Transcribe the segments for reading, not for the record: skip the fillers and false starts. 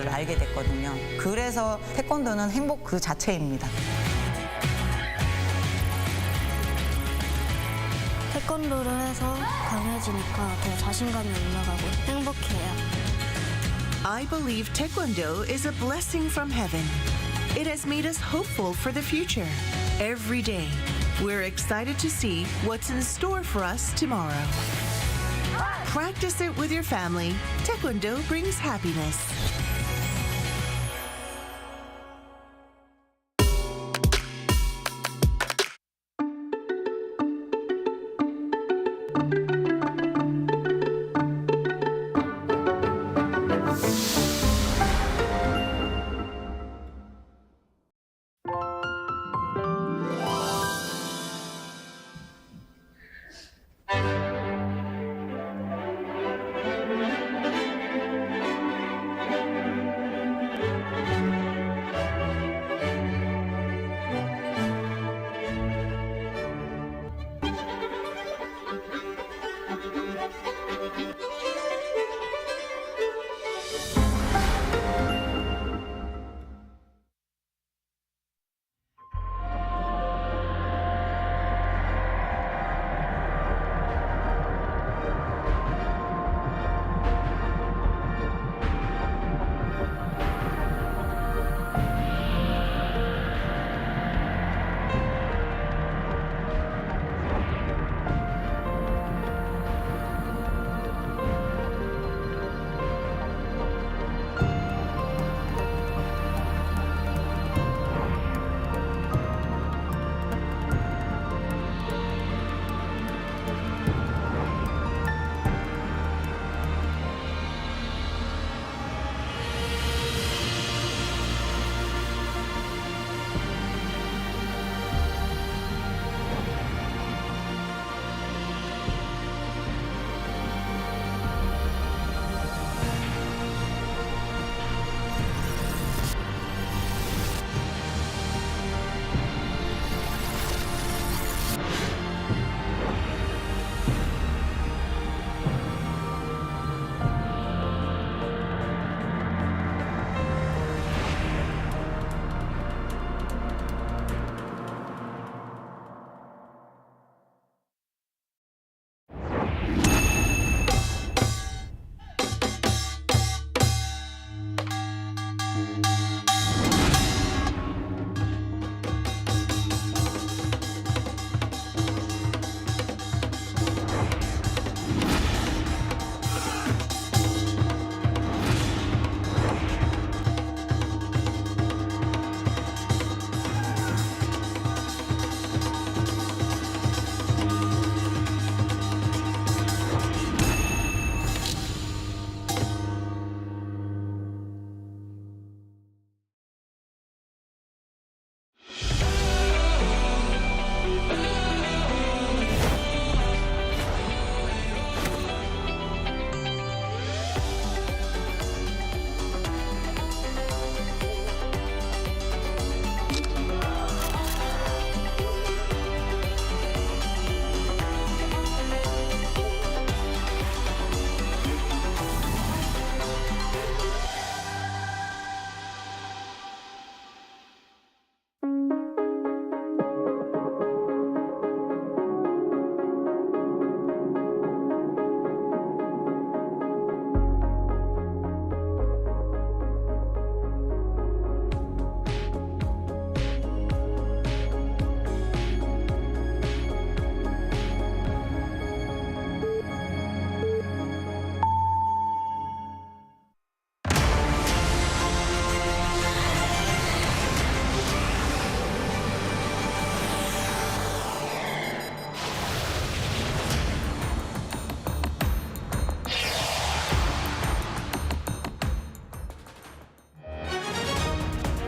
거를 알게 됐거든요. 그래서 태권도는 행복 그 자체입니다. 태권도를 해서 강해지니까 더 자신감이 올라가고 행복해요. I believe Taekwondo is a blessing from heaven. It has made us hopeful for the future. Every day, we're excited to see what's in store for us tomorrow. Practice it with your family. Taekwondo brings happiness.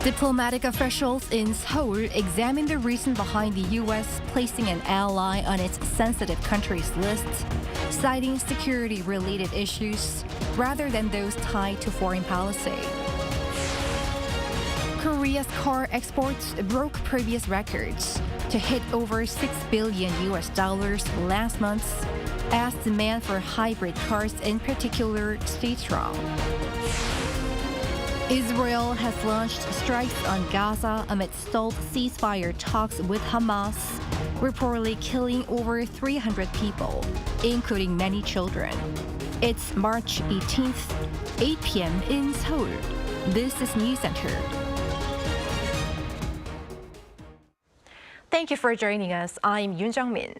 Diplomatic officials in Seoul examined the reason behind the U.S. placing an ally on its sensitive countries list, citing security-related issues rather than those tied to foreign policy. Korea's car exports broke previous records to hit over $6 billion last month, as demand for hybrid cars in particular stayed strong. Israel has launched strikes on Gaza amid stalled ceasefire talks with Hamas, reportedly killing over 300 people, including many children. It's March 18th, 8 p.m. in Seoul. This is Newscenter. Thank you for joining us. I'm Yoon Jung-min.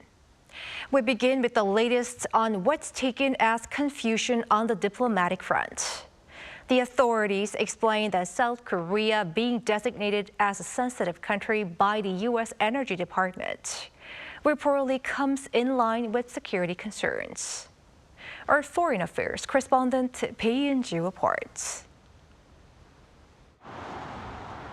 We begin with the latest on what's taken as confusion on the diplomatic front. The authorities explained that South Korea being designated as a sensitive country by the U.S. Energy Department reportedly comes in line with security concerns. Our foreign affairs correspondent Bae In-ji reports.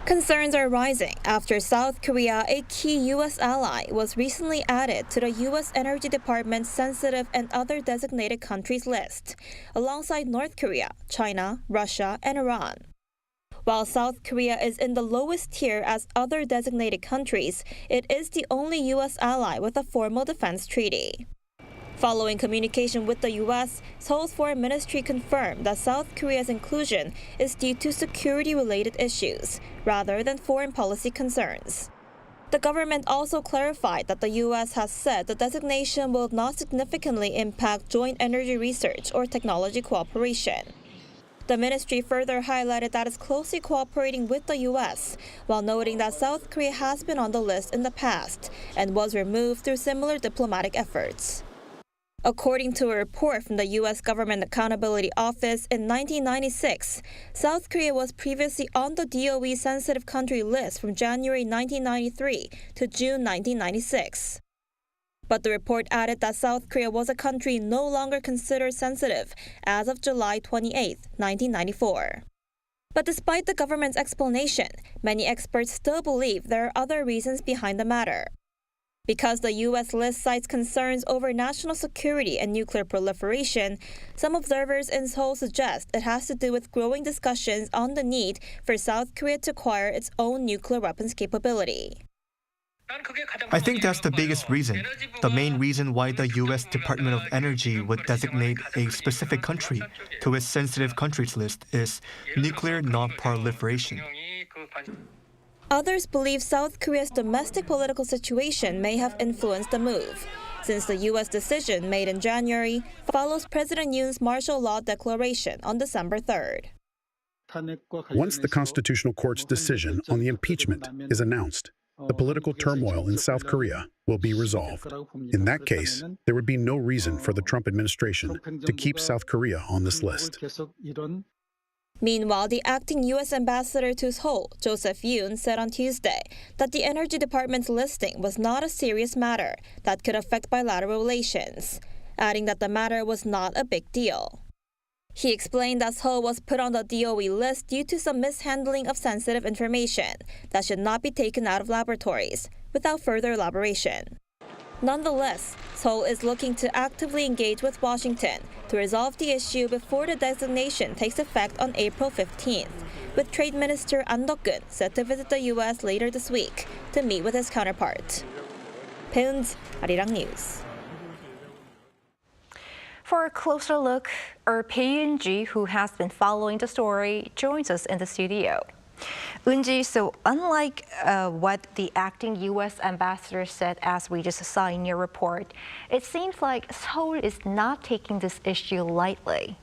Concerns are rising after South Korea, a key U.S. ally, was recently added to the U.S. Energy Department's sensitive and other designated countries list, alongside North Korea, China, Russia, and Iran. While South Korea is in the lowest tier as other designated countries, it is the only U.S. ally with a formal defense treaty. Following communication with the U.S., Seoul's foreign ministry confirmed that South Korea's inclusion is due to security-related issues, rather than foreign policy concerns. The government also clarified that the U.S. has said the designation will not significantly impact joint energy research or technology cooperation. The ministry further highlighted that it's closely cooperating with the U.S., while noting that South Korea has been on the list in the past and was removed through similar diplomatic efforts. According to a report from the U.S. Government Accountability Office, in 1996, South Korea was previously on the DOE sensitive country list from January 1993 to June 1996. But the report added that South Korea was a country no longer considered sensitive as of July 28, 1994. But despite the government's explanation, many experts still believe there are other reasons behind the matter. Because the U.S. list cites concerns over national security and nuclear proliferation, some observers in Seoul suggest it has to do with growing discussions on the need for South Korea to acquire its own nuclear weapons capability. I think that's the biggest reason. The main reason why the U.S. Department of Energy would designate a specific country to its sensitive countries list is nuclear non-proliferation. Others believe South Korea's domestic political situation may have influenced the move, since the U.S. decision made in January follows President Yoon's martial law declaration on December 3rd. Once the Constitutional Court's decision on the impeachment is announced, the political turmoil in South Korea will be resolved. In that case, there would be no reason for the Trump administration to keep South Korea on this list. Meanwhile, the acting U.S. ambassador to Seoul, Joseph Yoon, said on Tuesday that the Energy Department's listing was not a serious matter that could affect bilateral relations, adding that the matter was not a big deal. He explained that Seoul was put on the DOE list due to some mishandling of sensitive information that should not be taken out of laboratories, without further elaboration. Nonetheless, Seoul is looking to actively engage with Washington to resolve the issue before the designation takes effect on April 15th, with Trade Minister An Deok-keun set to visit the U.S. later this week to meet with his counterpart. Bae In-ji, Arirang News. For a closer look, our Bae In-ji, who has been following the story, joins us in the studio. Un-ji, so unlike what the acting U.S. ambassador said, as we just saw in your report, it seems like Seoul is not taking this issue lightly.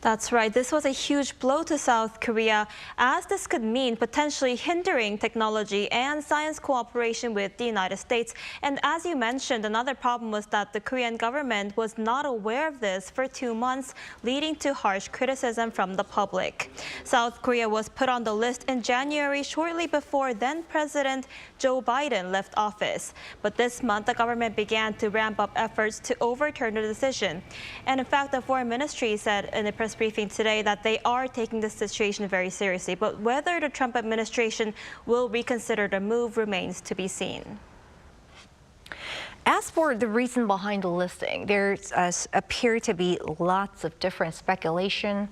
That's right. This was a huge blow to South Korea, as this could mean potentially hindering technology and science cooperation with the United States. And as you mentioned, another problem was that the Korean government was not aware of this for 2 months, leading to harsh criticism from the public. South Korea was put on the list in January, shortly before then-President Joe Biden left office. But this month, the government began to ramp up efforts to overturn the decision. And in fact, the Foreign Ministry said in a press briefing today that they are taking this situation very seriously. But whether the Trump administration will reconsider the move remains to be seen. As for the reason behind the listing, there appear to be lots of different speculation,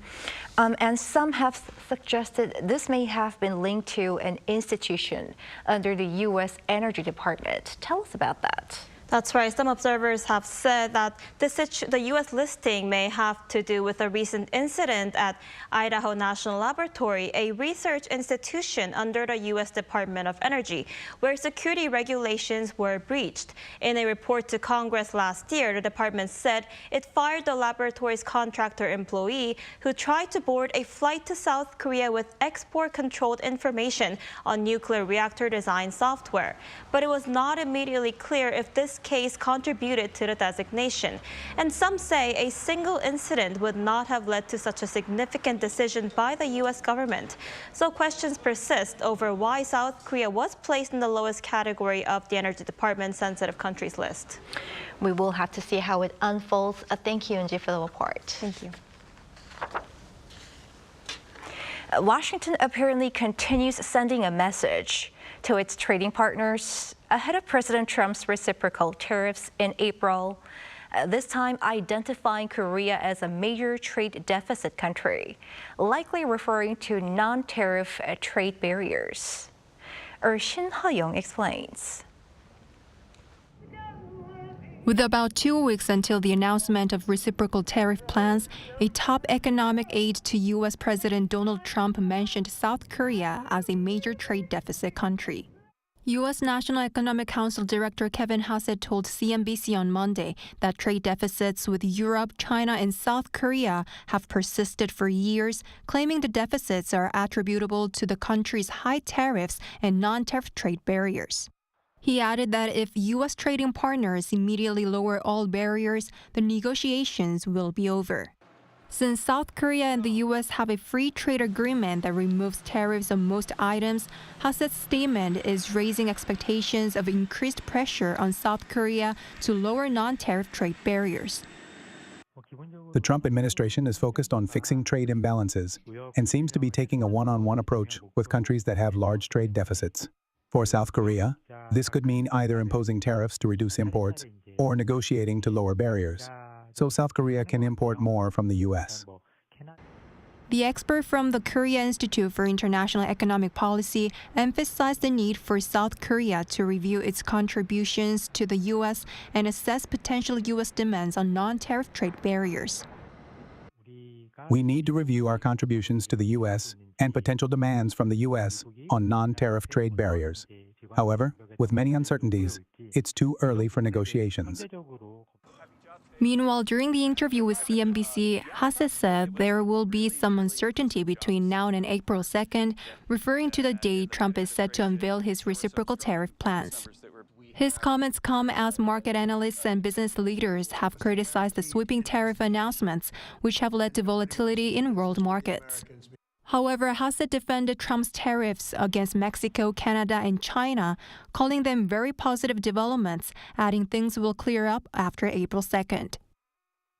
and some have suggested this may have been linked to an institution under the U.S. Energy Department. Tell us about that. That's right. Some observers have said that the U.S. listing may have to do with a recent incident at Idaho National Laboratory, a research institution under the U.S. Department of Energy, where security regulations were breached. In a report to Congress last year, the department said it fired the laboratory's contractor employee who tried to board a flight to South Korea with export-controlled information on nuclear reactor design software. But it was not immediately clear if this case contributed to the designation. And some say a single incident would not have led to such a significant decision by the U.S. government. So questions persist over why South Korea was placed in the lowest category of the Energy Department's sensitive countries list. We will have to see how it unfolds. Thank you, Unji, for the report. Thank you. Washington apparently continues sending a message to its trading partners ahead of President Trump's reciprocal tariffs in April, this time identifying Korea as a major trade deficit country, likely referring to non-tariff trade barriers. Shin Ha-young explains. With about 2 weeks until the announcement of reciprocal tariff plans, a top economic aide to U.S. President Donald Trump mentioned South Korea as a major trade deficit country. U.S. National Economic Council Director Kevin Hassett told CNBC on Monday that trade deficits with Europe, China, and South Korea have persisted for years, claiming the deficits are attributable to the country's high tariffs and non-tariff trade barriers. He added that if U.S. trading partners immediately lower all barriers, the negotiations will be over. Since South Korea and the U.S. have a free trade agreement that removes tariffs on most items, Hassett's statement is raising expectations of increased pressure on South Korea to lower non-tariff trade barriers. The Trump administration is focused on fixing trade imbalances and seems to be taking a one-on-one approach with countries that have large trade deficits. For South Korea, this could mean either imposing tariffs to reduce imports or negotiating to lower barriers, so South Korea can import more from the U.S. The expert from the Korea Institute for International Economic Policy emphasized the need for South Korea to review its contributions to the U.S. and assess potential U.S. demands on non-tariff trade barriers. We need to review our contributions to the U.S. and potential demands from the U.S. on non-tariff trade barriers. However, with many uncertainties, it's too early for negotiations. Meanwhile, during the interview with CNBC, Hassett said there will be some uncertainty between now and April 2nd, referring to the date Trump is set to unveil his reciprocal tariff plans. His comments come as market analysts and business leaders have criticized the sweeping tariff announcements, which have led to volatility in world markets. However, Hassett defended Trump's tariffs against Mexico, Canada, and China, calling them very positive developments, adding things will clear up after April 2nd.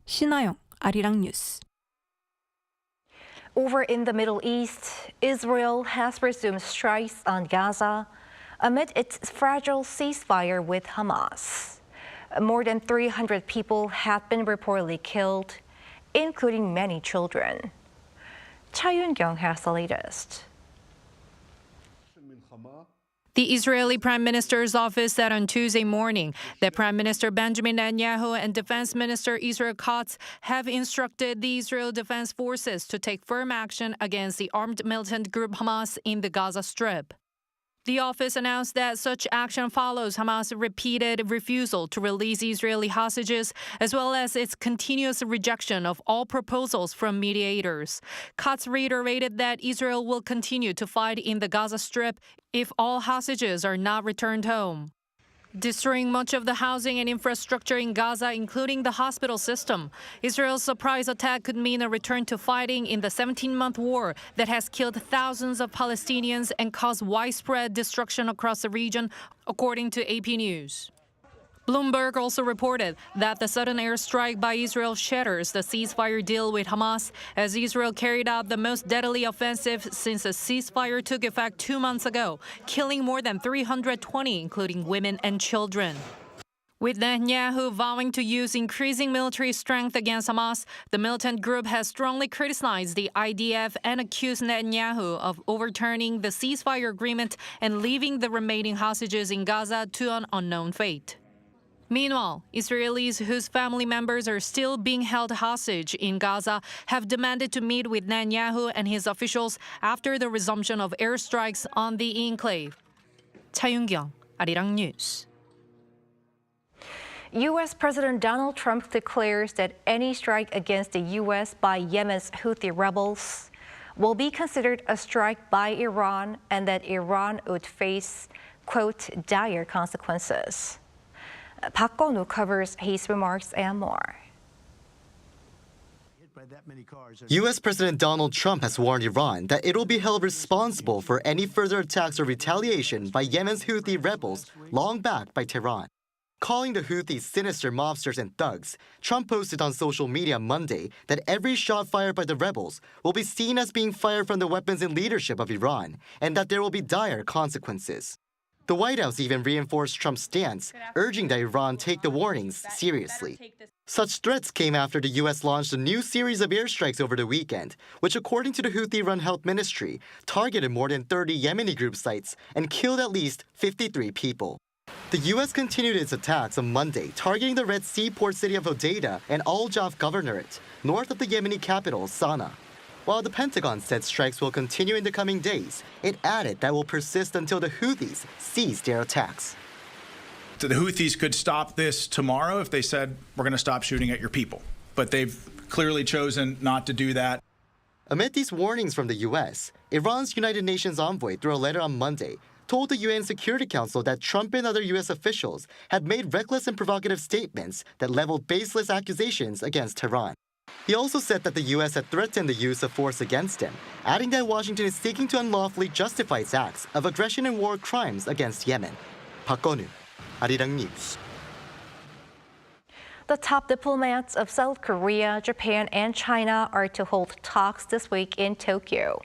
Shin Ha-young, Arirang News. Over in the Middle East, Israel has resumed strikes on Gaza amid its fragile ceasefire with Hamas. More than 300 people have been reportedly killed, including many children. Cha Yun-kyung has the latest. The Israeli Prime Minister's office said on Tuesday morning that Prime Minister Benjamin Netanyahu and Defense Minister Israel Katz have instructed the Israel Defense Forces to take firm action against the armed militant group Hamas in the Gaza Strip. The office announced that such action follows Hamas' repeated refusal to release Israeli hostages, as well as its continuous rejection of all proposals from mediators. Katz reiterated that Israel will continue to fight in the Gaza Strip if all hostages are not returned home. Destroying much of the housing and infrastructure in Gaza, including the hospital system. Israel's surprise attack could mean a return to fighting in the 17-month war that has killed thousands of Palestinians and caused widespread destruction across the region, according to AP News. Bloomberg also reported that the sudden airstrike by Israel shatters the ceasefire deal with Hamas as Israel carried out the most deadly offensive since a ceasefire took effect 2 months ago, killing more than 320, including women and children. With Netanyahu vowing to use increasing military strength against Hamas, the militant group has strongly criticized the IDF and accused Netanyahu of overturning the ceasefire agreement and leaving the remaining hostages in Gaza to an unknown fate. Meanwhile, Israelis whose family members are still being held hostage in Gaza have demanded to meet with Netanyahu and his officials after the resumption of airstrikes on the enclave. 차윤경, Arirang News. U.S. President Donald Trump declares that any strike against the U.S. by Yemen's Houthi rebels will be considered a strike by Iran and that Iran would face, quote, dire consequences. 박건우 covers his remarks and more. U.S. President Donald Trump has warned Iran that it will be held responsible for any further attacks or retaliation by Yemen's Houthi rebels long backed by Tehran. Calling the Houthis sinister mobsters and thugs, Trump posted on social media Monday that every shot fired by the rebels will be seen as being fired from the weapons and leadership of Iran, and that there will be dire consequences. The White House even reinforced Trump's stance, urging that Iran take the warnings seriously. Such threats came after the U.S. launched a new series of airstrikes over the weekend, which, according to the Houthi-run health ministry, targeted more than 30 Yemeni group sites and killed at least 53 people. The U.S. continued its attacks on Monday, targeting the Red Sea port city of Hodeida and Al-Jaf governorate, north of the Yemeni capital, Sana'a. While the Pentagon said strikes will continue in the coming days, it added that will persist until the Houthis cease their attacks. The Houthis could stop this tomorrow if they said, we're going to stop shooting at your people. But they've clearly chosen not to do that. Amid these warnings from the U.S., Iran's United Nations envoy, through a letter on Monday, told the UN Security Council that Trump and other U.S. officials had made reckless and provocative statements that leveled baseless accusations against Tehran. He also said that the U.S. had threatened the use of force against him, adding that Washington is seeking to unlawfully justify its acts of aggression and war crimes against Yemen. 박건우, Arirang News. The top diplomats of South Korea, Japan, and China are to hold talks this week in Tokyo.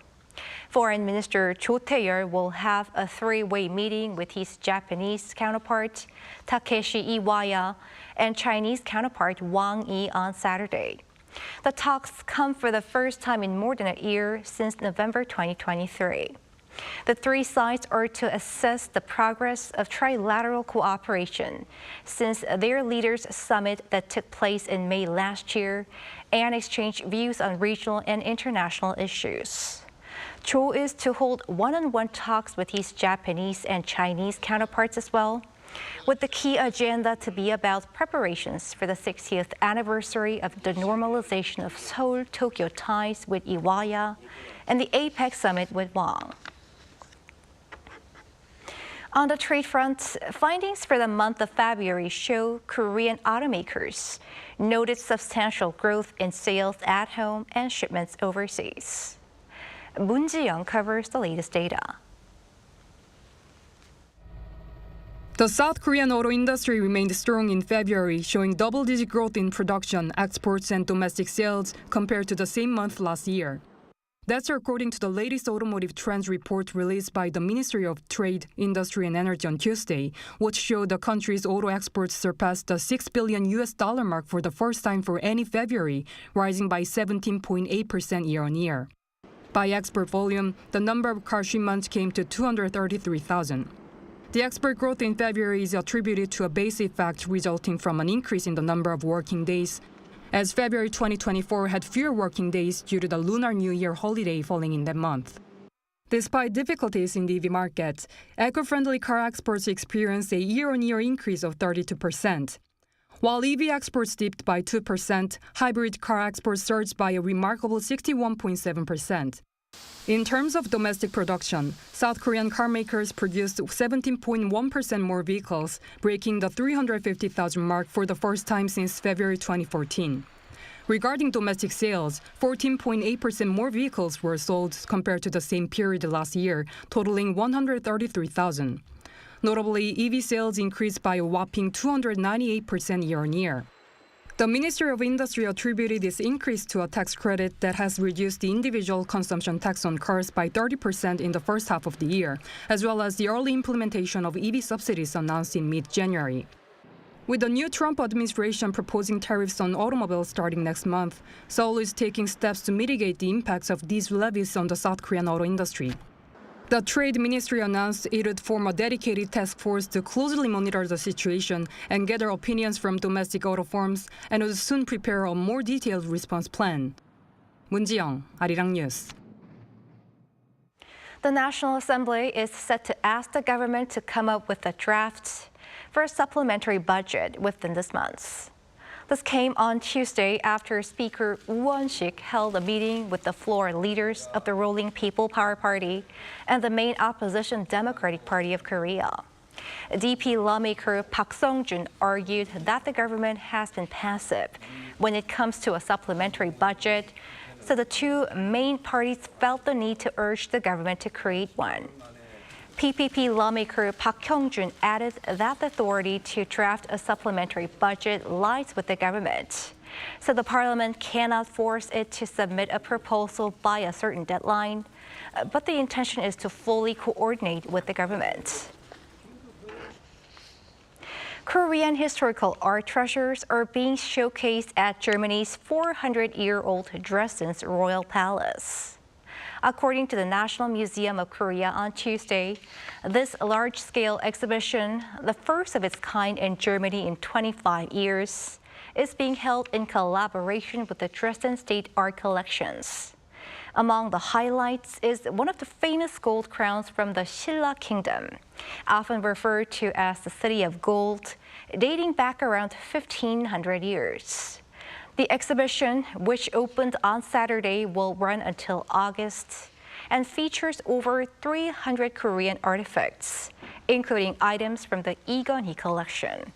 Foreign Minister Cho Tae-yeol will have a three-way meeting with his Japanese counterpart, Takeshi Iwaya, and Chinese counterpart Wang Yi on Saturday. The talks come for the first time in more than a year since November 2023. The three sides are to assess the progress of trilateral cooperation since their leaders' summit that took place in May last year and exchange views on regional and international issues. Cho is to hold one-on-one talks with his Japanese and Chinese counterparts as well, with the key agenda to be about preparations for the 60th anniversary of the normalization of Seoul-Tokyo ties with Iwaya and the APEC summit with Wang. On the trade front, findings for the month of February show Korean automakers noted substantial growth in sales at home and shipments overseas. Moon Ji-young covers the latest data. The South Korean auto industry remained strong in February, showing double-digit growth in production, exports, and domestic sales compared to the same month last year. That's according to the latest Automotive Trends report released by the Ministry of Trade, Industry, and Energy on Tuesday, which showed the country's auto exports surpassed the $6 billion mark for the first time for any February, rising by 17.8% year-on-year. By export volume, the number of car shipments came to 233,000. The export growth in February is attributed to a base effect resulting from an increase in the number of working days, as February 2024 had fewer working days due to the Lunar New Year holiday falling in that month. Despite difficulties in the EV market, eco-friendly car exports experienced a year-on-year increase of 32%. While EV exports dipped by 2%, hybrid car exports surged by a remarkable 61.7%. In terms of domestic production, South Korean car makers produced 17.1% more vehicles, breaking the 350,000 mark for the first time since February 2014. Regarding domestic sales, 14.8% more vehicles were sold compared to the same period last year, totaling 133,000. Notably, EV sales increased by a whopping 298% year-on-year. The Ministry of Industry attributed this increase to a tax credit that has reduced the individual consumption tax on cars by 30% in the first half of the year, as well as the early implementation of EV subsidies announced in mid-January. With the new Trump administration proposing tariffs on automobiles starting next month, Seoul is taking steps to mitigate the impacts of these levies on the South Korean auto industry. The Trade Ministry announced it would form a dedicated task force to closely monitor the situation and gather opinions from domestic auto firms and would soon prepare a more detailed response plan. 문지영, Arirang News. The National Assembly is set to ask the government to come up with a draft for a supplementary budget within this month. This came on Tuesday after Speaker Won-sik held a meeting with the floor leaders of the ruling People Power Party and the main opposition Democratic Party of Korea. DP lawmaker Park Sung-jun argued that the government has been passive when it comes to a supplementary budget, so the two main parties felt the need to urge the government to create one. PPP lawmaker Park Hyung-jun added that the authority to draft a supplementary budget lies with the government, so the parliament cannot force it to submit a proposal by a certain deadline, but the intention is to fully coordinate with the government. Korean historical art treasures are being showcased at Germany's 400-year-old Dresden's Royal Palace. According to the National Museum of Korea on Tuesday, this large-scale exhibition, the first of its kind in Germany in 25 years, is being held in collaboration with the Dresden State Art Collections. Among the highlights is one of the famous gold crowns from the Silla Kingdom, often referred to as the City of Gold, dating back around 1,500 years. The exhibition, which opened on Saturday, will run until August and features over 300 Korean artifacts, including items from the Lee collection.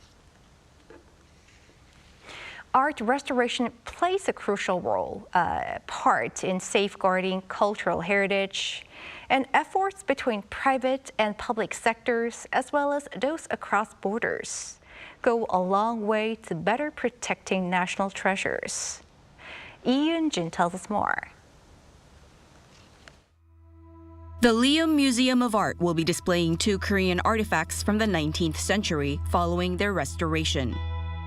Art restoration plays a crucial part in safeguarding cultural heritage, and efforts between private and public sectors, as well as those across borders, go a long way to better protecting national treasures. Lee Eun-jin tells us more. The Lium Museum of Art will be displaying 2 Korean artifacts from the 19th century following their restoration.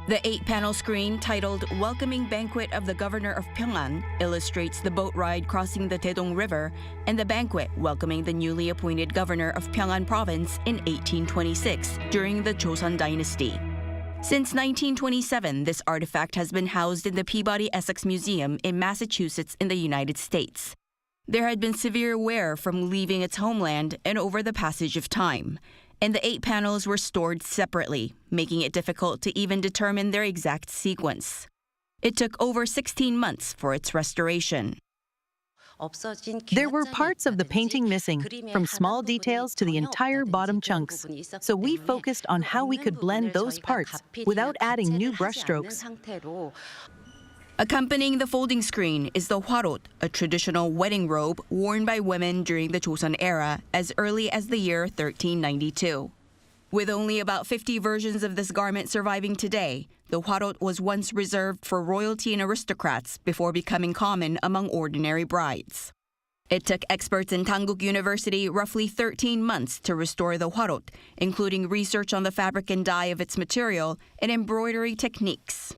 The 8-panel screen titled Welcoming Banquet of the Governor of Pyongan illustrates the boat ride crossing the Taedong River and the banquet welcoming the newly appointed governor of Pyongan Province in 1826 during the Joseon Dynasty. Since 1927, this artifact has been housed in the Peabody Essex Museum in Massachusetts in the United States. There had been severe wear from leaving its homeland and over the passage of time, and the 8 panels were stored separately, making it difficult to even determine their exact sequence. It took over 16 months for its restoration. There were parts of the painting missing, from small details to the entire bottom chunks. So we focused on how we could blend those parts without adding new brushstrokes. Accompanying the folding screen is the hwarot, a traditional wedding robe worn by women during the Joseon era as early as the year 1392. With only about 50 versions of this garment surviving today, the hwarot was once reserved for royalty and aristocrats before becoming common among ordinary brides. It took experts in Dankook University roughly 13 months to restore the hwarot, including research on the fabric and dye of its material and embroidery techniques.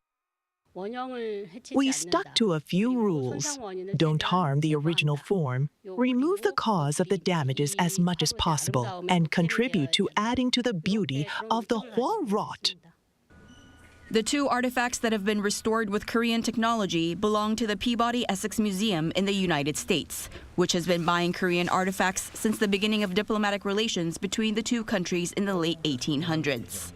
We stuck to a few rules. Don't harm the original form, remove the cause of the damages as much as possible, and contribute to adding to the beauty of the hwarot. The 2 artifacts that have been restored with Korean technology belong to the Peabody Essex Museum in the United States, which has been buying Korean artifacts since the beginning of diplomatic relations between the 2 countries in the late 1800s.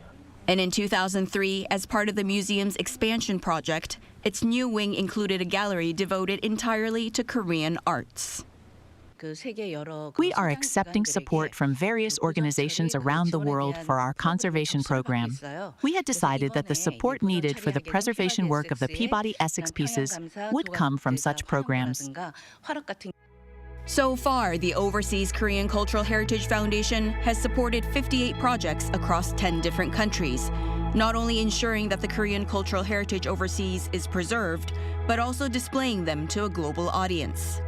And in 2003, as part of the museum's expansion project, its new wing included a gallery devoted entirely to Korean arts. We are accepting support from various organizations around the world for our conservation program. We had decided that the support needed for the preservation work of the Peabody Essex pieces would come from such programs. So far, the Overseas Korean Cultural Heritage Foundation has supported 58 projects across 10 different countries, not only ensuring that the Korean cultural heritage overseas is preserved, but also displaying them to a global audience.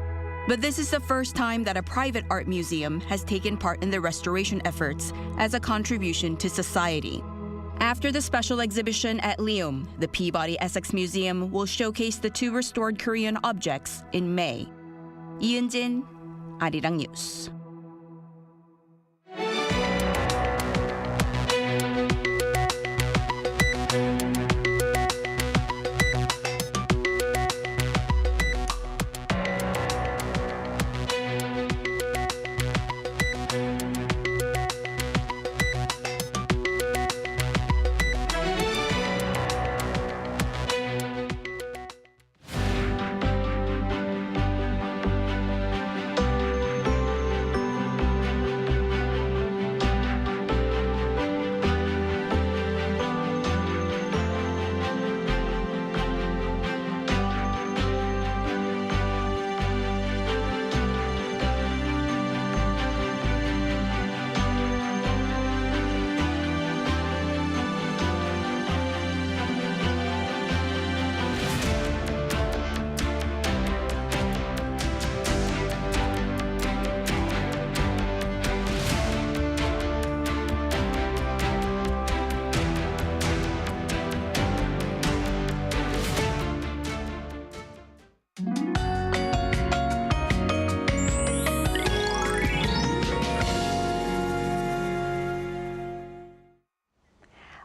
But this is the first time that a private art museum has taken part in the restoration efforts as a contribution to society. After the special exhibition at Lium, the Peabody Essex Museum will showcase the 2 restored Korean objects in May. Lee Eun-jin, Arirang News.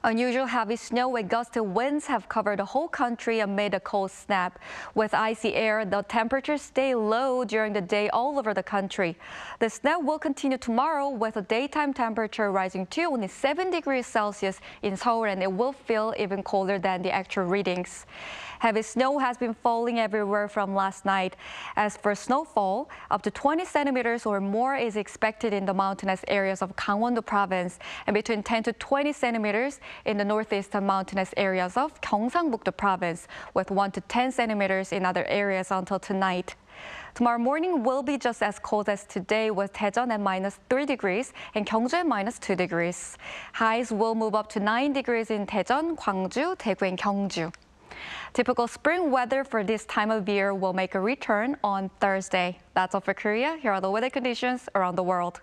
Unusual heavy snow and gusty winds have covered the whole country amid a cold snap. With icy air, the temperatures stay low during the day all over the country. The snow will continue tomorrow with a daytime temperature rising to only 7 degrees Celsius in Seoul, and it will feel even colder than the actual readings. Heavy snow has been falling everywhere from last night. As for snowfall, up to 20 centimeters or more is expected in the mountainous areas of Gangwon-do province and between 10 to 20 centimeters in the northeastern mountainous areas of Gyeongsang-buk-do province, with 1 to 10 centimeters in other areas until tonight. Tomorrow morning will be just as cold as today, with Daejeon at -3 degrees and Gyeongju at -2 degrees. Highs will move up to 9 degrees in Daejeon, Gwangju, Daegu, and Gyeongju. Typical spring weather for this time of year will make a return on Thursday. That's all for Korea. Here are the weather conditions around the world.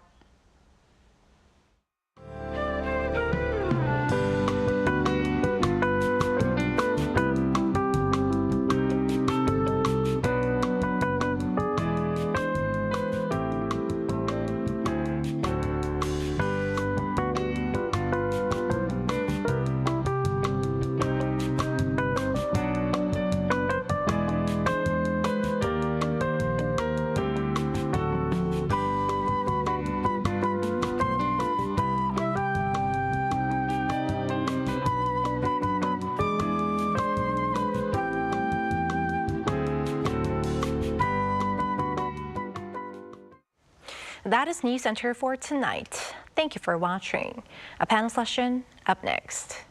That is Newscenter for tonight. Thank you for watching. A panel session up next.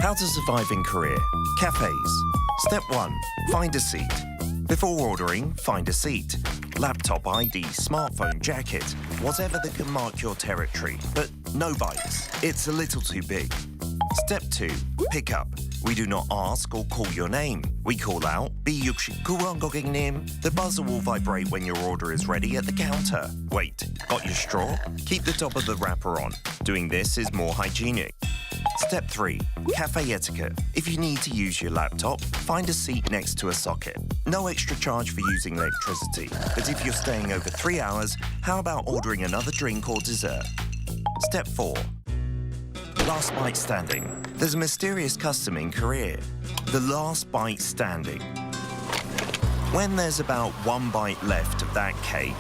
How to survive in Korea. Cafes. Step 1. Find a seat. Before ordering, find a seat. Laptop, ID, smartphone, jacket, whatever that can mark your territory. But no bites. It's a little too big. Step 2. Pick up. We do not ask or call your name. We call out, B69번 고객님. The buzzer will vibrate when your order is ready at the counter. Wait, got your straw? Keep the top of the wrapper on. Doing this is more hygienic. Step 3. Cafe etiquette. If you need to use your laptop, find a seat next to a socket. No extra charge for using electricity. But if you're staying over 3 hours, how about ordering another drink or dessert? Step 4. Last bite standing. There's a mysterious custom in Korea. The last bite standing. When there's about 1 bite left of that cake,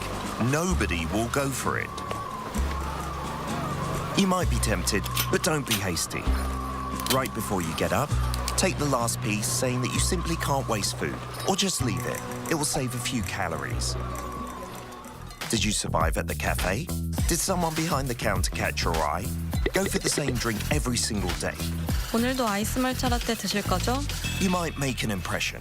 nobody will go for it. You might be tempted, but don't be hasty. Right before you get up, take the last piece, saying that you simply can't waste food, or just leave it. It will save a few calories. Did you survive at the cafe? Did someone behind the counter catch your eye? Go for the same drink every single day. 오늘도 아이스 말차 라떼 드실 거죠? You might make an impression.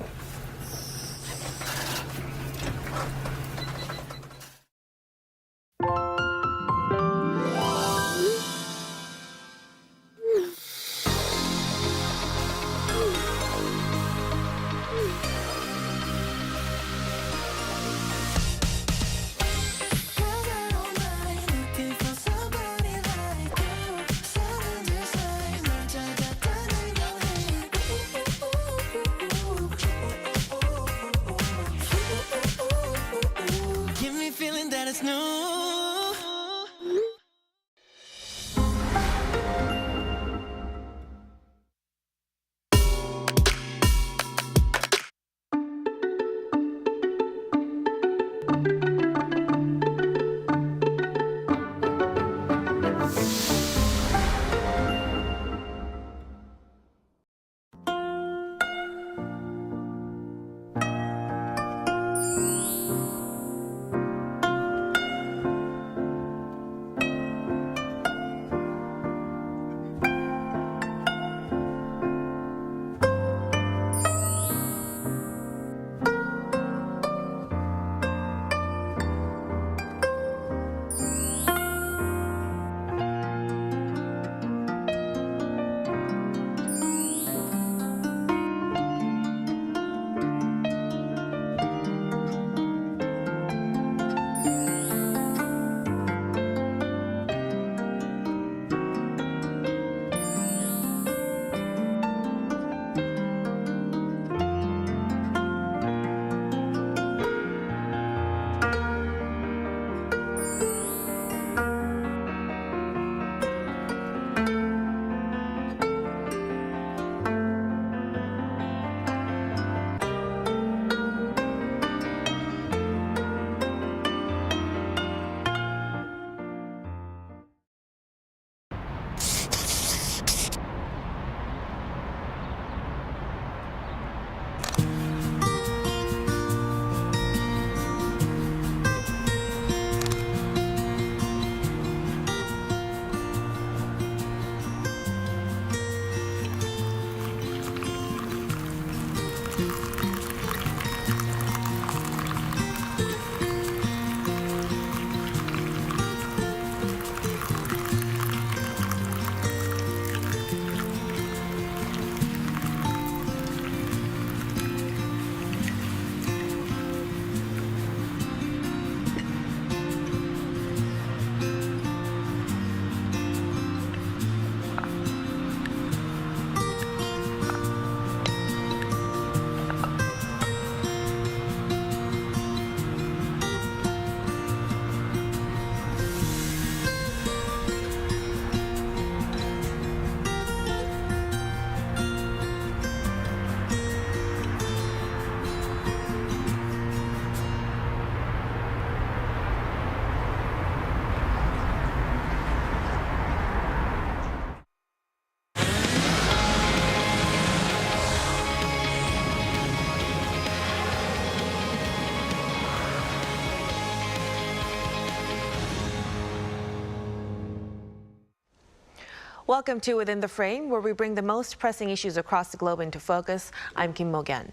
Welcome to Within the Frame, where we bring the most pressing issues across the globe into focus. I'm Kim Mo-gyan.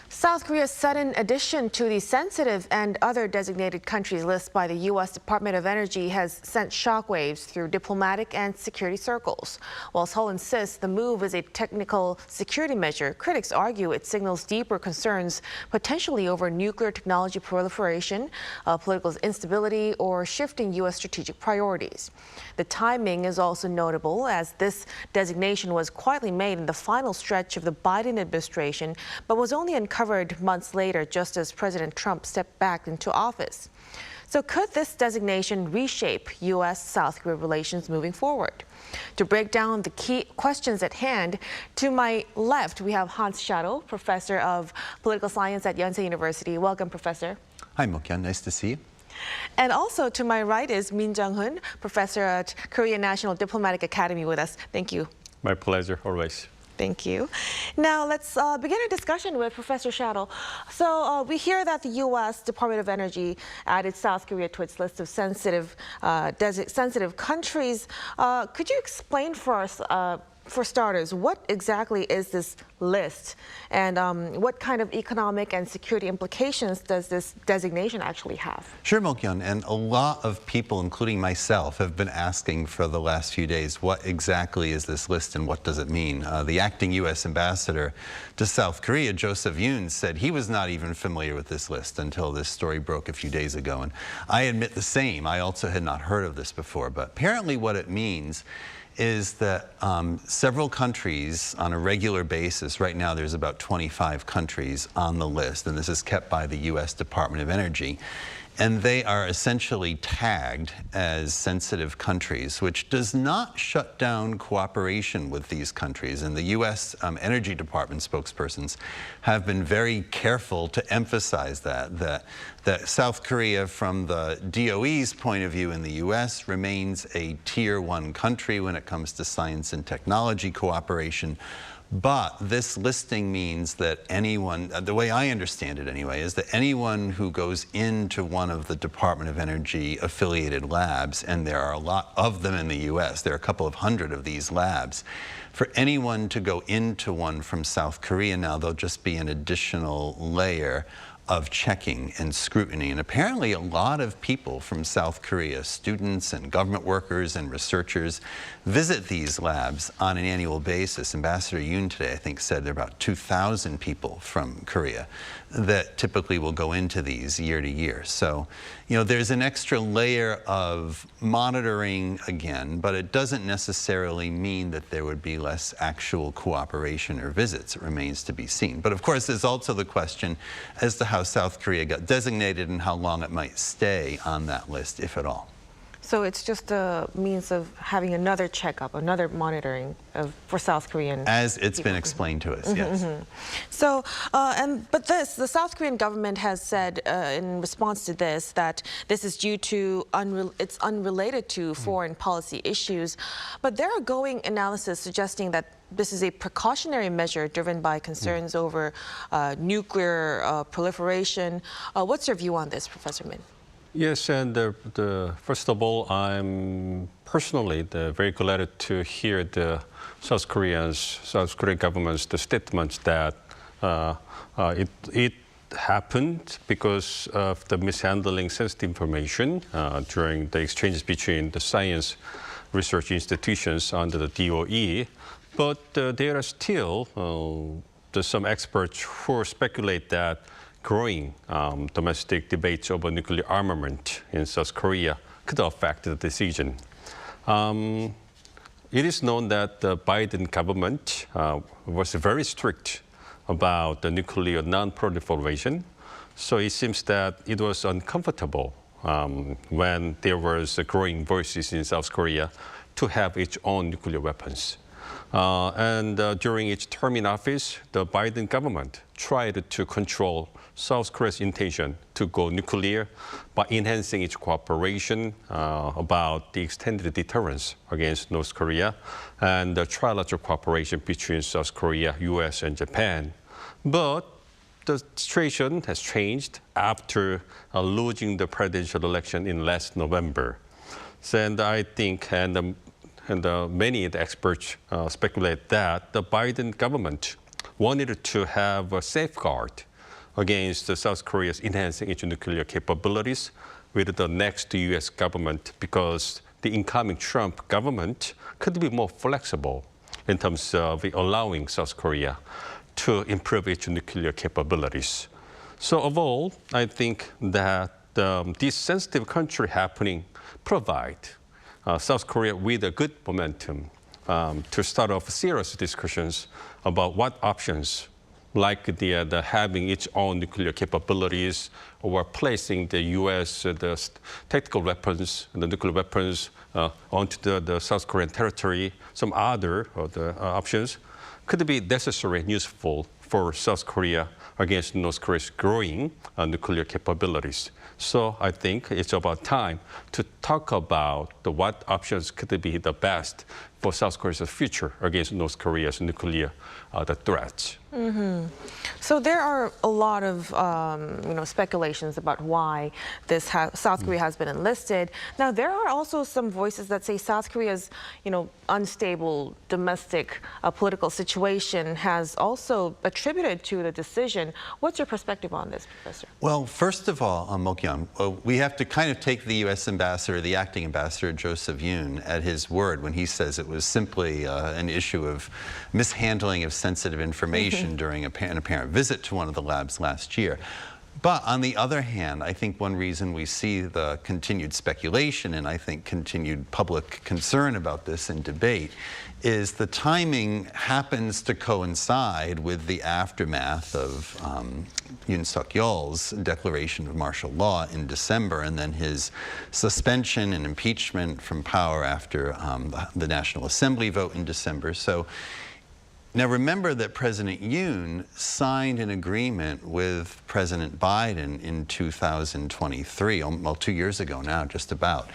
South Korea's sudden addition to the sensitive and other designated countries list by the U.S. Department of Energy has sent shockwaves through diplomatic and security circles. While Seoul insists the move is a technical security measure, critics argue it signals deeper concerns, potentially over nuclear technology proliferation, political instability, or shifting U.S. strategic priorities. The timing is also notable, as this designation was quietly made in the final stretch of the Biden administration, but was only uncovered months later, just as President Trump stepped back into office. So could this designation reshape U.S.-South Korea relations moving forward? To break down the key questions at hand, to my left, we have Hans Schadl, professor of political science at Yonsei University. Welcome, Professor. Hi, Mo-gyan. Nice to see you. And also to my right is Min Jung-hoon, professor at Korean National Diplomatic Academy with us. Thank you. My pleasure, always. Thank you. Now let's begin our discussion with Professor Schadl. So we hear that the U.S. Department of Energy added South Korea to its list of sensitive countries. Could you explain for us, for starters, what exactly is this list, and what kind of economic and security implications does this designation actually have? Sure, Mo-gyan, and a lot of people, including myself, have been asking for the last few days, what exactly is this list and what does it mean? The acting U.S. ambassador to South Korea, Joseph Yoon, said he was not even familiar with this list until this story broke a few days ago, and I admit the same. I also had not heard of this before, but apparently what it means is that several countries on a regular basis, right now there's about 25 countries on the list, and this is kept by the U.S. Department of Energy, and they are essentially tagged as sensitive countries, which does not shut down cooperation with these countries. And the U.S. Energy Department spokespersons have been very careful to emphasize that South Korea, from the DOE's point of view in the U.S., remains a Tier 1 country when it comes to science and technology cooperation. But this listing means that anyone, the way I understand it anyway, is that anyone who goes into one of the Department of Energy affiliated labs, and there are a lot of them in the U.S., there are a couple of hundred of these labs, for anyone to go into one from South Korea now, there'll just be an additional layer of checking and scrutiny. And apparently a lot of people from South Korea, students and government workers and researchers, visit these labs on an annual basis. Ambassador Yoon today, I think, said there are about 2,000 people from Korea that typically will go into these year to year. So, you know, there's an extra layer of monitoring again, but it doesn't necessarily mean that there would be less actual cooperation or visits. It remains to be seen. But of course, there's also the question as to how South Korea got designated and how long it might stay on that list, if at all. So it's just a means of having another checkup, another monitoring for South Korean. As it's been explained to us, yes. So, but the South Korean government has said in response to this that this is due to it's unrelated to foreign policy issues. But there are going analysis suggesting that this is a precautionary measure driven by concerns over nuclear proliferation. What's your view on this, Professor Min? Yes, and first of all, I'm personally very glad to hear the South Korean government's statements that it happened because of the mishandling sensitive information during the exchanges between the science research institutions under the DOE. But there are still some experts who speculate that growing domestic debates over nuclear armament in South Korea could affect the decision. It is known that the Biden government was very strict about the nuclear non-proliferation, so it seems that it was uncomfortable when there was growing voices in South Korea to have its own nuclear weapons. And during its term in office, the Biden government tried to control South Korea's intention to go nuclear by enhancing its cooperation about the extended deterrence against North Korea and the trilateral cooperation between South Korea, US, and Japan. But the situation has changed after losing the presidential election in last November. And I think, and and many of the experts speculate that the Biden government wanted to have a safeguard against South Korea's enhancing its nuclear capabilities with the next U.S. government, because the incoming Trump government could be more flexible in terms of allowing South Korea to improve its nuclear capabilities. So overall, I think that this sensitive country happening provide South Korea with a good momentum to start off serious discussions about what options, like the having its own nuclear capabilities, or placing the U.S. The tactical weapons, the nuclear weapons onto the South Korean territory, some other of the options could be necessary and useful for South Korea against North Korea's growing nuclear capabilities. So I think it's about time to talk about what options could be the best for South Korea's future against North Korea's nuclear threats. Mm-hmm. So there are a lot of speculations about why this South Korea has been enlisted. Now there are also some voices that say South Korea's unstable domestic political situation has also attributed to the decision. What's your perspective on this, Professor? Well, first of all, Mok-yeon, we have to kind of take the U.S. ambassador, the acting ambassador, Joseph Yoon, at his word when he says it was simply an issue of mishandling of sensitive information during an apparent visit to one of the labs last year. But on the other hand, I think one reason we see the continued speculation and I think continued public concern about this and debate is the timing happens to coincide with the aftermath of Yoon Suk-yeol's declaration of martial law in December, and then his suspension and impeachment from power after the National Assembly vote in December. So now remember that President Yoon signed an agreement with President Biden in 2023, well, 2 years ago now, just about,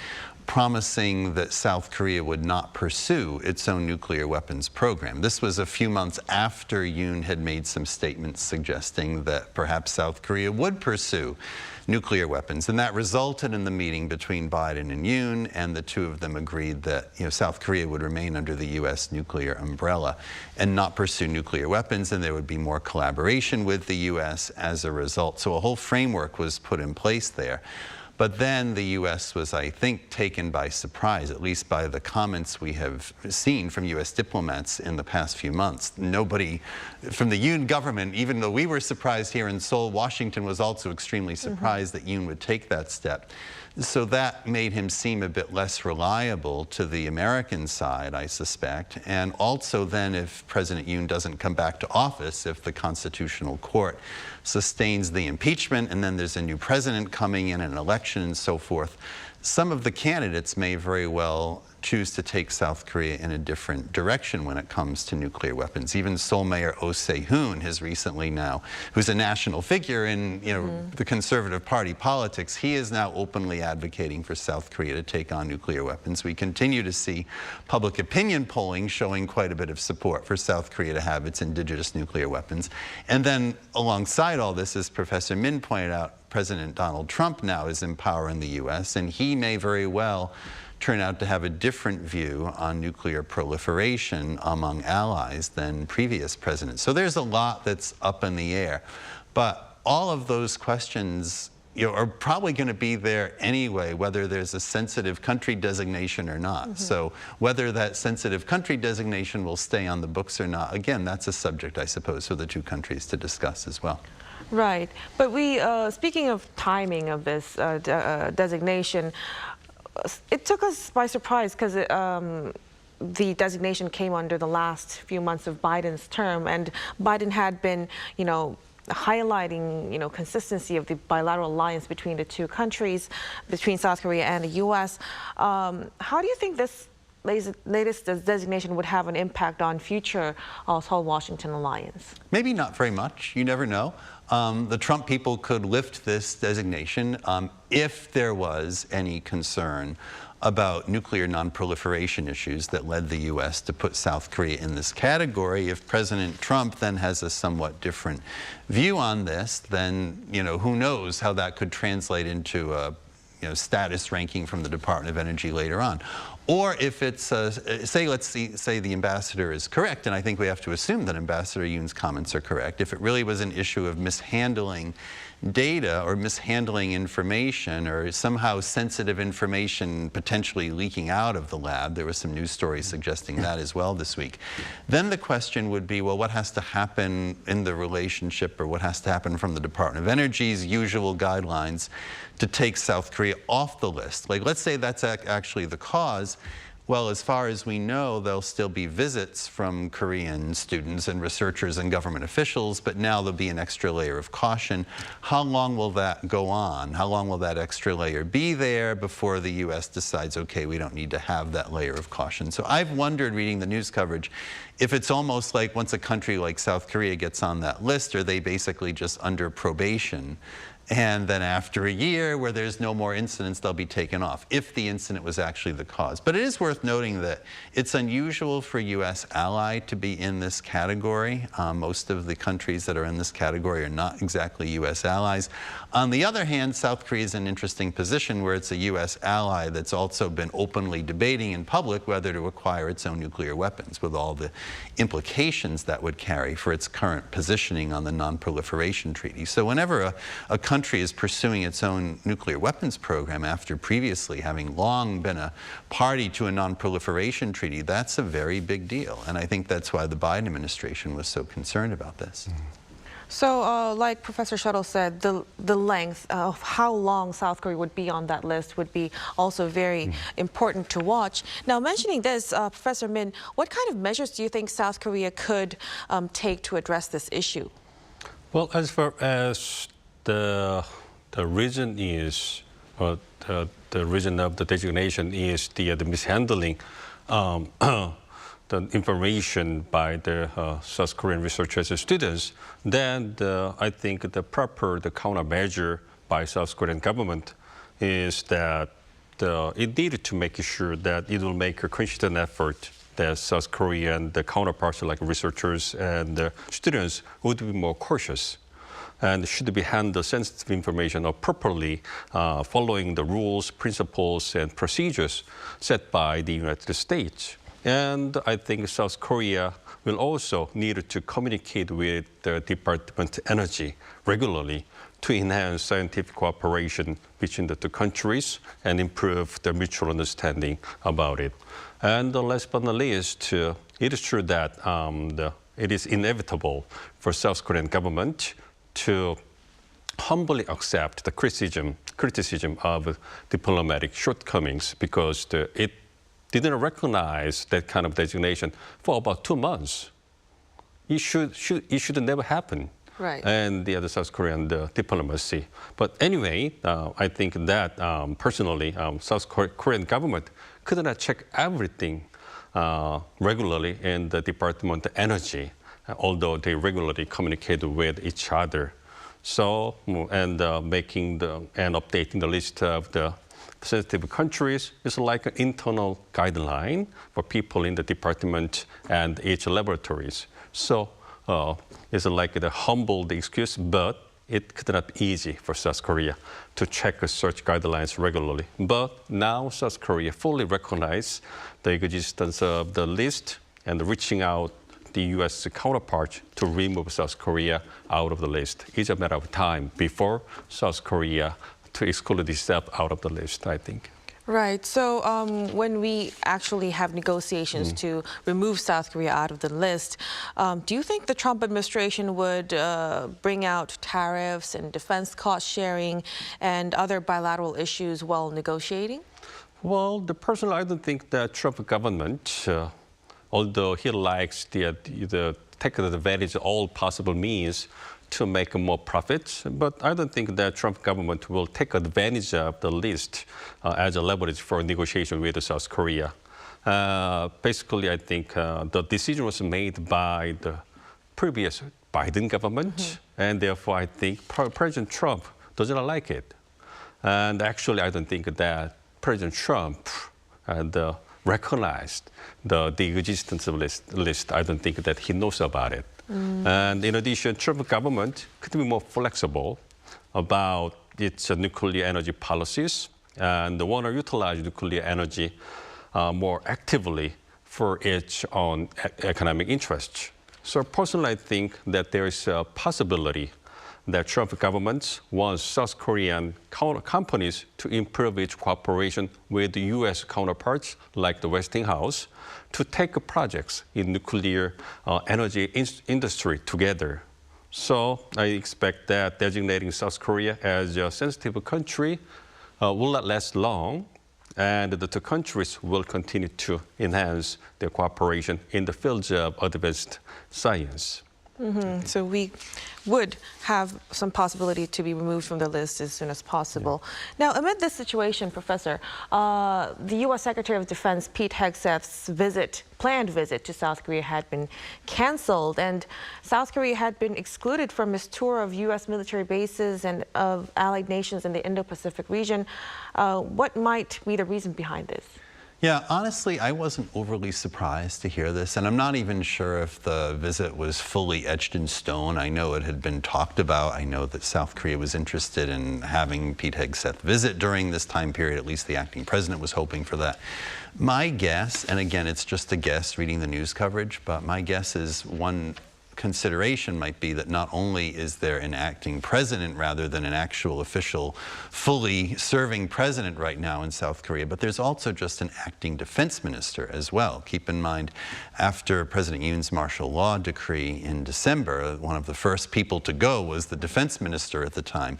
promising that South Korea would not pursue its own nuclear weapons program. This was a few months after Yoon had made some statements suggesting that perhaps South Korea would pursue nuclear weapons. And that resulted in the meeting between Biden and Yoon, and the two of them agreed that South Korea would remain under the U.S. nuclear umbrella and not pursue nuclear weapons, and there would be more collaboration with the U.S. as a result. So a whole framework was put in place there. But then the U.S. was, I think, taken by surprise, at least by the comments we have seen from U.S. diplomats in the past few months. Nobody from the Yoon government, even though we were surprised here in Seoul, Washington was also extremely surprised that Yoon would take that step. So that made him seem a bit less reliable to the American side, I suspect. And also then, if President Yoon doesn't come back to office, if the Constitutional Court sustains the impeachment, and then there's a new president coming in, an election and so forth, some of the candidates may very well choose to take South Korea in a different direction when it comes to nuclear weapons. Even Seoul Mayor Oh Se-hoon has recently now, who's a national figure in the Conservative Party politics, he is now openly advocating for South Korea to take on nuclear weapons. We continue to see public opinion polling showing quite a bit of support for South Korea to have its indigenous nuclear weapons. And then alongside all this, as Professor Min pointed out, President Donald Trump now is in power in the U.S., and he may very well turn out to have a different view on nuclear proliferation among allies than previous presidents. So there's a lot that's up in the air. But all of those questions are probably going to be there anyway, whether there's a sensitive country designation or not. So whether that sensitive country designation will stay on the books or not, again, that's a subject, I suppose, for the two countries to discuss as well. Right. But we, speaking of timing of this designation, it took us by surprise because the designation came under the last few months of Biden's term, and Biden had been, highlighting, consistency of the bilateral alliance between the two countries, between South Korea and the U.S. How do you think this latest designation would have an impact on future Seoul-Washington alliance? Maybe not very much. You never know. The Trump people could lift this designation if there was any concern about nuclear non-proliferation issues that led the U.S. to put South Korea in this category. If President Trump then has a somewhat different view on this, then, who knows how that could translate into a status ranking from the Department of Energy later on. Or if it's, say the ambassador is correct, and I think we have to assume that Ambassador Yoon's comments are correct, if it really was an issue of mishandling data or mishandling information or somehow sensitive information potentially leaking out of the lab, there was some news stories suggesting that as well this week, then the question would be, well, what has to happen in the relationship, or what has to happen from the Department of Energy's usual guidelines to take South Korea off the list? Like, let's say that's actually the cause. Well, as far as we know, there'll still be visits from Korean students and researchers and government officials, but now there'll be an extra layer of caution. How long will that go on? How long will that extra layer be there before the U.S. decides, okay, we don't need to have that layer of caution? So I've wondered, reading the news coverage, if it's almost like once a country like South Korea gets on that list, are they basically just under probation? And then after a year where there's no more incidents, they'll be taken off, if the incident was actually the cause. But it is worth noting that it's unusual for a U.S. ally to be in this category. Most of the countries that are in this category are not exactly U.S. allies. On the other hand, South Korea is in an interesting position where it's a U.S. ally that's also been openly debating in public whether to acquire its own nuclear weapons, with all the implications that would carry for its current positioning on the Non-Proliferation Treaty. So whenever a country is pursuing its own nuclear weapons program after previously having long been a party to a non-proliferation treaty, that's a very big deal. And I think that's why the Biden administration was so concerned about this. So, like Professor Shuttle said, the length of how long South Korea would be on that list would be also very important to watch. Now, mentioning this, Professor Min, what kind of measures do you think South Korea could take to address this issue? Well, as far as the reason is, or the reason of the designation is the mishandling the information by the South Korean researchers and students, then I think the countermeasure by South Korean government is that it needed to make sure that it will make a consistent effort that South Korean, the counterparts like researchers and students would be more cautious and should be handle sensitive information properly, following the rules, principles, and procedures set by the United States. And I think South Korea will also need to communicate with the Department of Energy regularly to enhance scientific cooperation between the two countries and improve the mutual understanding about it. And last but not least, it is true that it is inevitable for South Korean government to humbly accept the criticism of diplomatic shortcomings, because it didn't recognize that kind of designation for about 2 months. It should never happen. Right. And the other South Korean diplomacy. But anyway, I think that personally, South Korean government could not check everything regularly in the Department of Energy, although they regularly communicate with each other. So, and making and updating the list of the sensitive countries is like an internal guideline for people in the department and each laboratories. So it's like the humble excuse, but it could not be easy for South Korea to check such guidelines regularly. But now South Korea fully recognizes the existence of the list and reaching out the U.S. counterpart to remove South Korea out of the list. It's a matter of time before South Korea to exclude itself out of the list, I think. Right. So when we actually have negotiations to remove South Korea out of the list, do you think the Trump administration would bring out tariffs and defense cost sharing and other bilateral issues while negotiating? Well, personally, I don't think the Trump government, although he likes the take advantage of all possible means to make more profits, but I don't think that Trump government will take advantage of the list as a leverage for negotiation with South Korea. Basically, I think the decision was made by the previous Biden government, and therefore I think President Trump doesn't like it. And actually, I don't think that President Trump recognized the existence of list. I don't think that he knows about it. And in addition, Trump government could be more flexible about its nuclear energy policies and want to utilize nuclear energy more actively for its own economic interests. So personally, I think that there is a possibility that Trump government wants South Korean companies to improve its cooperation with the U.S. counterparts, like the Westinghouse, to take projects in nuclear energy industry together. So I expect that designating South Korea as a sensitive country will not last long, and the two countries will continue to enhance their cooperation in the fields of advanced science. So we would have some possibility to be removed from the list as soon as possible. Now, amid this situation, Professor, the U.S. Secretary of Defense Pete Hegseth's planned visit to South Korea had been canceled, and South Korea had been excluded from his tour of U.S. military bases and of allied nations in the Indo-Pacific region. What might be the reason behind this? Yeah, honestly, I wasn't overly surprised to hear this, and I'm not even sure if the visit was fully etched in stone. I know it had been talked about. I know that South Korea was interested in having Pete Hegseth visit during this time period. At least the acting president was hoping for that. My guess, and again, it's just a guess reading the news coverage, but my guess is one consideration might be that not only is there an acting president rather than an actual official, fully serving president right now in South Korea, but there's also just an acting defense minister as well. Keep in mind, after President Yoon's martial law decree in December, one of the first people to go was the defense minister at the time,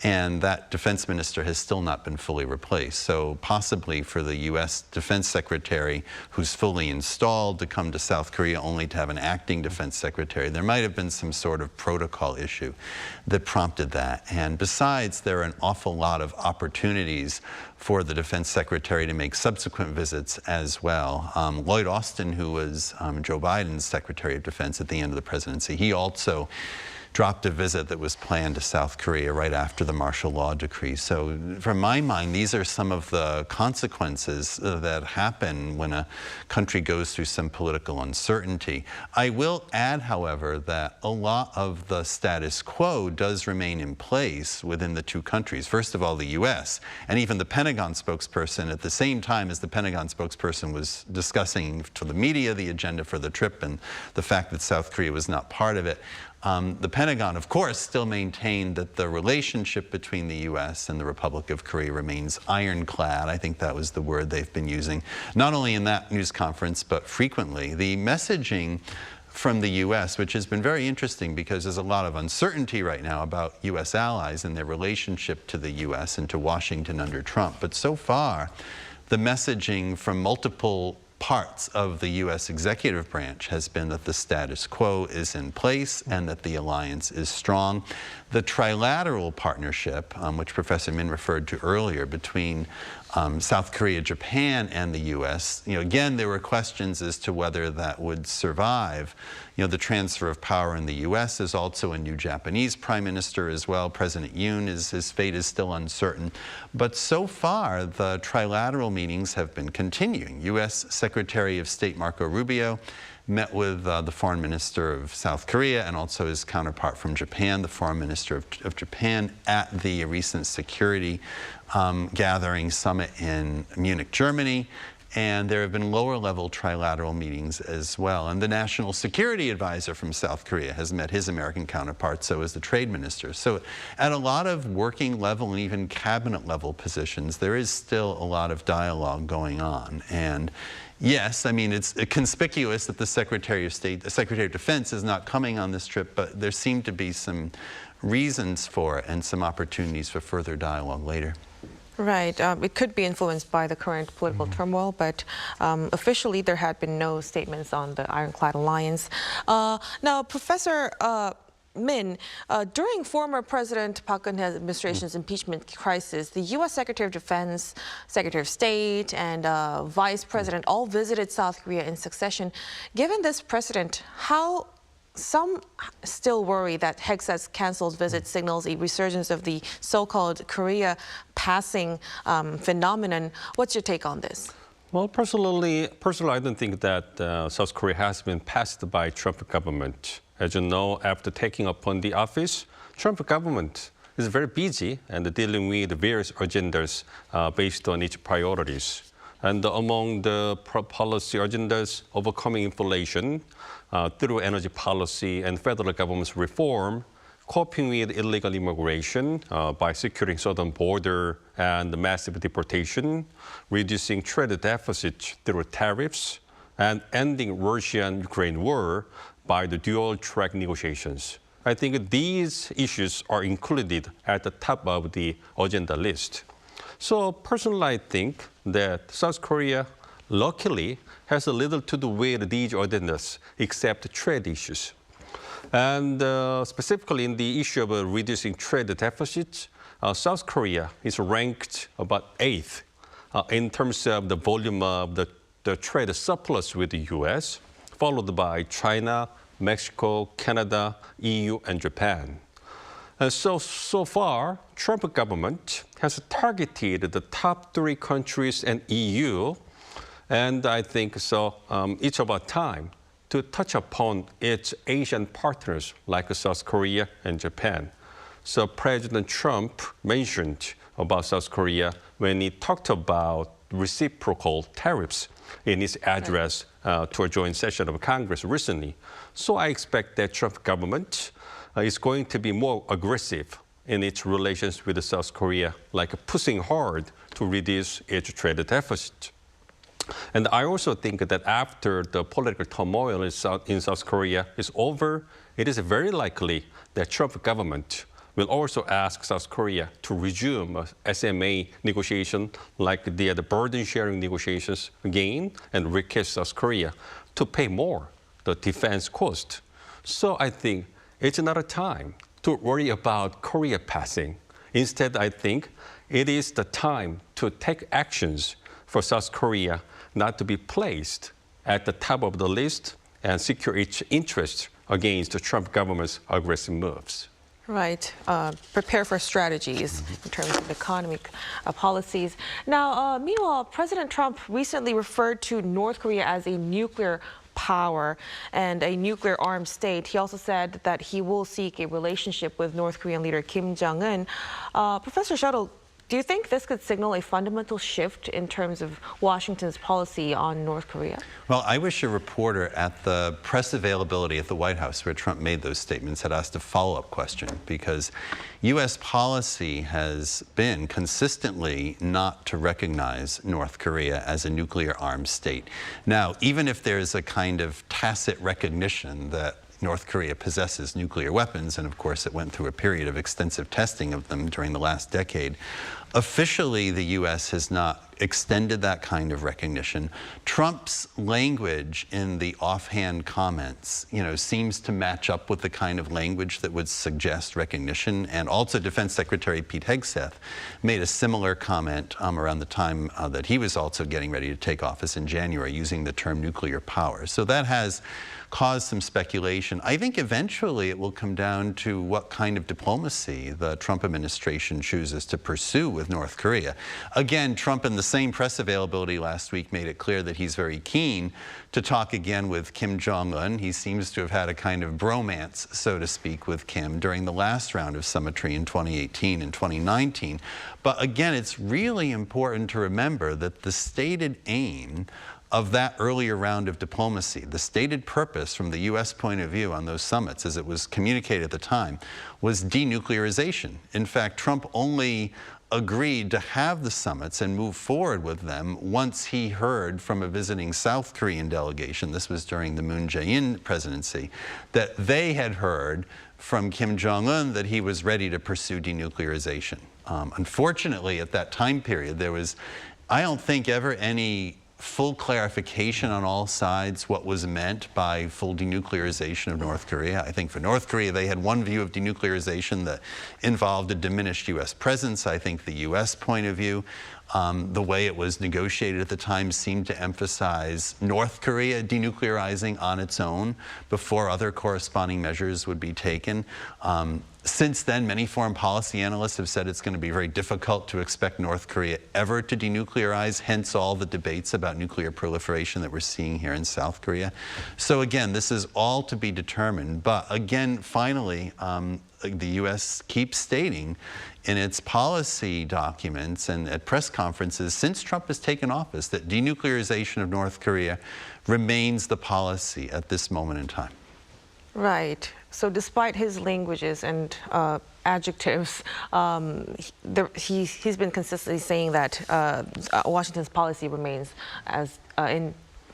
and that defense minister has still not been fully replaced. So possibly for the U.S. defense secretary, who's fully installed, to come to South Korea only to have an acting defense secretary, there might have been some sort of protocol issue that prompted that. And besides, there are an awful lot of opportunities for the defense secretary to make subsequent visits as well. Lloyd Austin, who was Joe Biden's Secretary of Defense at the end of the presidency, he also dropped a visit that was planned to South Korea right after the martial law decree. So from my mind, these are some of the consequences that happen when a country goes through some political uncertainty. I will add, however, that a lot of the status quo does remain in place within the two countries. First of all, the U.S. and even the Pentagon spokesperson, at the same time as the Pentagon spokesperson was discussing to the media the agenda for the trip and the fact that South Korea was not part of it, the Pentagon, of course, still maintained that the relationship between the U.S. and the Republic of Korea remains ironclad. I think that was the word they've been using, not only in that news conference, but frequently. The messaging from the U.S., which has been very interesting because there's a lot of uncertainty right now about U.S. allies and their relationship to the U.S. and to Washington under Trump. But so far, the messaging from multiple parts of the U.S. executive branch has been that the status quo is in place and that the alliance is strong. The trilateral partnership, which Professor Min referred to earlier, between South Korea, Japan, and the U.S., again, there were questions as to whether that would survive. The transfer of power in the U.S. There's also a new Japanese prime minister as well. President Yoon, his fate is still uncertain. But so far, the trilateral meetings have been continuing. U.S. Secretary of State Marco Rubio met with the foreign minister of South Korea and also his counterpart from Japan, the foreign minister of Japan, at the recent security gathering summit in Munich, Germany. And there have been lower-level trilateral meetings as well. And the national security advisor from South Korea has met his American counterpart, so has the trade minister. So at a lot of working level and even cabinet-level positions, there is still a lot of dialogue going on. And yes, I mean, it's conspicuous that the Secretary of State, the Secretary of Defense is not coming on this trip, but there seem to be some reasons for it and some opportunities for further dialogue later. Right. It could be influenced by the current political turmoil, but officially there had been no statements on the ironclad alliance. Now, Professor Min, during former President Park Geun-hye's administration's impeachment crisis, the U.S. Secretary of Defense, Secretary of State, and Vice President all visited South Korea in succession. Given this precedent, how some still worry that Hegseth's canceled visit signals a resurgence of the so-called Korea passing phenomenon. What's your take on this? Well, personally, I don't think that South Korea has been passed by Trump government. As you know, after taking upon the office, Trump government is very busy and dealing with various agendas based on its priorities. And among the policy agendas, overcoming inflation through energy policy and federal government's reform, coping with illegal immigration by securing southern border and massive deportation, reducing trade deficits through tariffs, and ending Russian-Ukraine war by the dual-track negotiations. I think these issues are included at the top of the agenda list. So personally, I think that South Korea, luckily, has a little to do with these agendas, except trade issues. And specifically in the issue of reducing trade deficits, South Korea is ranked about 8th in terms of the volume of the trade surplus with the U.S., followed by China, Mexico, Canada, EU, and Japan. So far, Trump government has targeted the top 3 countries and EU, and I think so it's about time to touch upon its Asian partners like South Korea and Japan. So President Trump mentioned about South Korea when he talked about reciprocal tariffs in his address to a joint session of Congress recently. So I expect that Trump government is going to be more aggressive in its relations with South Korea, like pushing hard to reduce its trade deficit. And I also think that after the political turmoil in South Korea is over, it is very likely that Trump government will also ask South Korea to resume SMA negotiation like the burden-sharing negotiations again and request South Korea to pay more the defense cost. So I think it's not a time to worry about Korea passing. Instead, I think it is the time to take actions for South Korea not to be placed at the top of the list and secure its interests against the Trump government's aggressive moves. Right. Prepare for strategies in terms of economic policies. Now, meanwhile, President Trump recently referred to North Korea as a nuclear power and a nuclear armed state. He also said that he will seek a relationship with North Korean leader Kim Jong-un. Professor Shuttle, do you think this could signal a fundamental shift in terms of Washington's policy on North Korea? Well, I wish a reporter at the press availability at the White House where Trump made those statements had asked a follow-up question, because U.S. policy has been consistently not to recognize North Korea as a nuclear armed state. Now, even if there's a kind of tacit recognition that North Korea possesses nuclear weapons, and of course it went through a period of extensive testing of them during the last decade. Officially, the U.S. has not extended that kind of recognition. Trump's language in the offhand comments, seems to match up with the kind of language that would suggest recognition. And also Defense Secretary Pete Hegseth made a similar comment around the time that he was also getting ready to take office in January, using the term nuclear power. So that has caused some speculation. I think eventually it will come down to what kind of diplomacy the Trump administration chooses to pursue with North Korea. Again, Trump in the same press availability last week made it clear that he's very keen to talk again with Kim Jong-un. He seems to have had a kind of bromance, so to speak, with Kim during the last round of summitry in 2018 and 2019. But again, it's really important to remember that the stated aim of that earlier round of diplomacy, the stated purpose from the U.S. point of view on those summits, as it was communicated at the time, was denuclearization. In fact, Trump only agreed to have the summits and move forward with them once he heard from a visiting South Korean delegation, this was during the Moon Jae-in presidency, that they had heard from Kim Jong-un that he was ready to pursue denuclearization. Unfortunately, at that time period, there was, I don't think, ever any full clarification on all sides what was meant by full denuclearization of North Korea. I think for North Korea, they had one view of denuclearization that involved a diminished U.S. presence. I think the U.S. point of view, the way it was negotiated at the time, seemed to emphasize North Korea denuclearizing on its own before other corresponding measures would be taken. Since then, many foreign policy analysts have said it's going to be very difficult to expect North Korea ever to denuclearize, hence all the debates about nuclear proliferation that we're seeing here in South Korea. So again, this is all to be determined. But again, finally, the U.S. keeps stating in its policy documents and at press conferences since Trump has taken office that denuclearization of North Korea remains the policy at this moment in time. Right. So despite his languages and adjectives, he's been consistently saying that Washington's policy remains as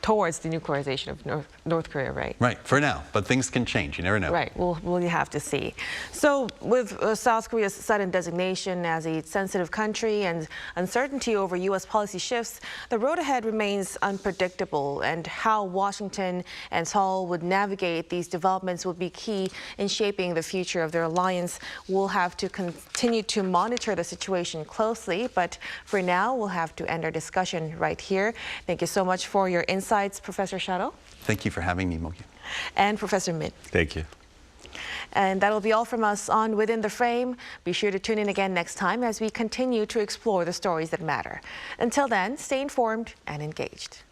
towards the denuclearization of North Korea, right? Right, for now, but things can change. You never know. Right, we'll have to see. So with South Korea's sudden designation as a sensitive country and uncertainty over U.S. policy shifts, the road ahead remains unpredictable, and how Washington and Seoul would navigate these developments will be key in shaping the future of their alliance. We'll have to continue to monitor the situation closely, but for now, we'll have to end our discussion right here. Thank you so much for your insights, Professor Shadow. Thank you for having me, Mogi. And Professor Min. Thank you. And that'll be all from us on Within the Frame. Be sure to tune in again next time as we continue to explore the stories that matter. Until then, stay informed and engaged.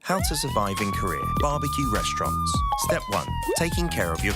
How to survive in Korea. Barbecue restaurants. Step 1. Taking care of your